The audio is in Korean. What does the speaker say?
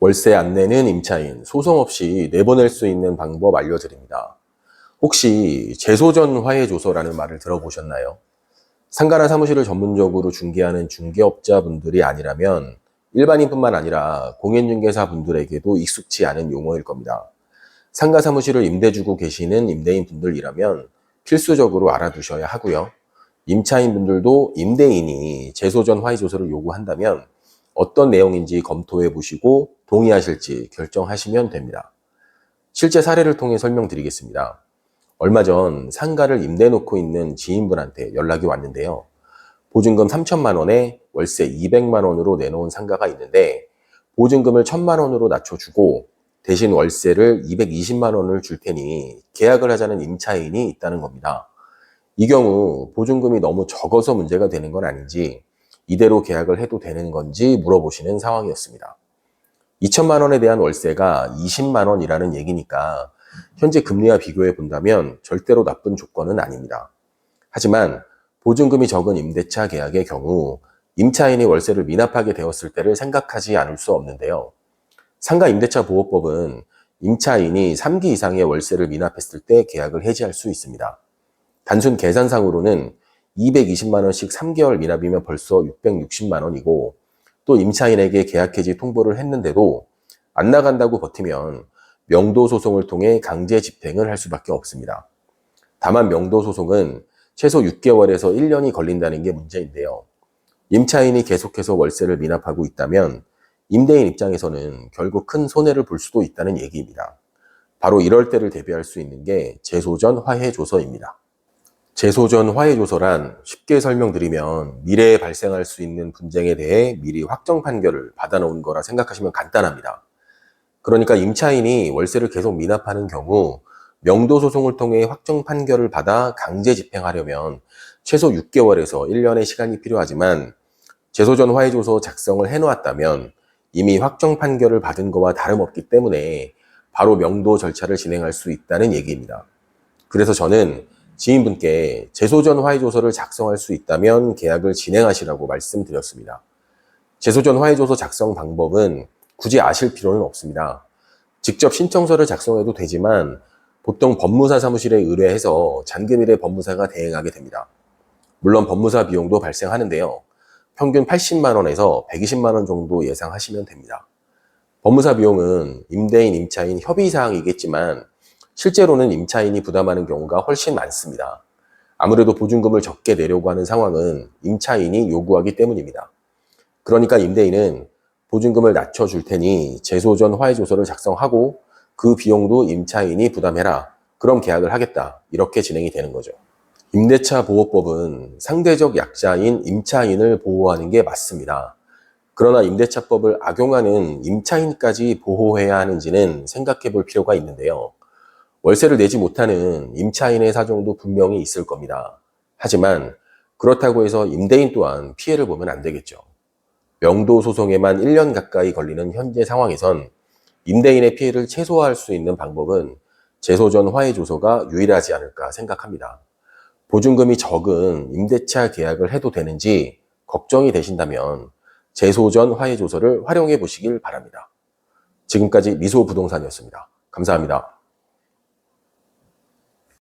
월세 안 내는 임차인, 소송 없이 내보낼 수 있는 방법 알려드립니다. 혹시 재소전 화해조서라는 말을 들어보셨나요? 상가나 사무실을 전문적으로 중개하는 중개업자분들이 아니라면 일반인뿐만 아니라 공인중개사 분들에게도 익숙치 않은 용어일 겁니다. 상가 사무실을 임대 주고 계시는 임대인 분들이라면 필수적으로 알아두셔야 하고요. 임차인 분들도 임대인이 재소전 화해조서를 요구한다면 어떤 내용인지 검토해 보시고 동의하실지 결정하시면 됩니다. 실제 사례를 통해 설명드리겠습니다. 얼마 전 상가를 임대 놓고 있는 지인분한테 연락이 왔는데요. 보증금 3천만 원에 월세 200만 원으로 내놓은 상가가 있는데 보증금을 1,000만 원으로 낮춰주고 대신 월세를 220만 원을 줄 테니 계약을 하자는 임차인이 있다는 겁니다. 이 경우 보증금이 너무 적어서 문제가 되는 건 아닌지 이대로 계약을 해도 되는 건지 물어보시는 상황이었습니다. 2천만 원에 대한 월세가 20만 원이라는 얘기니까 현재 금리와 비교해 본다면 절대로 나쁜 조건은 아닙니다. 하지만 보증금이 적은 임대차 계약의 경우 임차인이 월세를 미납하게 되었을 때를 생각하지 않을 수 없는데요. 상가 임대차 보호법은 임차인이 3기 이상의 월세를 미납했을 때 계약을 해지할 수 있습니다. 단순 계산상으로는 220만 원씩 3개월 미납이면 벌써 660만 원이고 또 임차인에게 계약 해지 통보를 했는데도 안 나간다고 버티면 명도 소송을 통해 강제 집행을 할 수밖에 없습니다. 다만 명도 소송은 최소 6개월에서 1년이 걸린다는 게 문제인데요. 임차인이 계속해서 월세를 미납하고 있다면 임대인 입장에서는 결국 큰 손해를 볼 수도 있다는 얘기입니다. 바로 이럴 때를 대비할 수 있는 게 재소전 화해조서입니다. 재소전 화해조서란 쉽게 설명드리면 미래에 발생할 수 있는 분쟁에 대해 미리 확정 판결을 받아놓은 거라 생각하시면 간단합니다. 그러니까 임차인이 월세를 계속 미납하는 경우 명도 소송을 통해 확정 판결을 받아 강제 집행하려면 최소 6개월에서 1년의 시간이 필요하지만 재소전 화해조서 작성을 해놓았다면 이미 확정 판결을 받은 거와 다름없기 때문에 바로 명도 절차를 진행할 수 있다는 얘기입니다. 그래서 저는 지인분께 재소전 화해조서를 작성할 수 있다면 계약을 진행하시라고 말씀드렸습니다. 재소전 화해조서 작성 방법은 굳이 아실 필요는 없습니다. 직접 신청서를 작성해도 되지만 보통 법무사 사무실에 의뢰해서 잔금일에 법무사가 대행하게 됩니다. 물론 법무사 비용도 발생하는데요. 평균 80만 원에서 120만 원 정도 예상하시면 됩니다. 법무사 비용은 임대인, 임차인 협의사항이겠지만 실제로는 임차인이 부담하는 경우가 훨씬 많습니다. 아무래도 보증금을 적게 내려고 하는 상황은 임차인이 요구하기 때문입니다. 그러니까 임대인은 보증금을 낮춰줄 테니 재소전 화해조서를 작성하고 그 비용도 임차인이 부담해라. 그럼 계약을 하겠다. 이렇게 진행이 되는 거죠. 임대차 보호법은 상대적 약자인 임차인을 보호하는 게 맞습니다. 그러나 임대차법을 악용하는 임차인까지 보호해야 하는지는 생각해 볼 필요가 있는데요. 월세를 내지 못하는 임차인의 사정도 분명히 있을 겁니다. 하지만 그렇다고 해서 임대인 또한 피해를 보면 안 되겠죠. 명도 소송에만 1년 가까이 걸리는 현재 상황에선 임대인의 피해를 최소화할 수 있는 방법은 재소전 화해조서가 유일하지 않을까 생각합니다. 보증금이 적은 임대차 계약을 해도 되는지 걱정이 되신다면 재소전 화해조서를 활용해 보시길 바랍니다. 지금까지 미소부동산이었습니다. 감사합니다.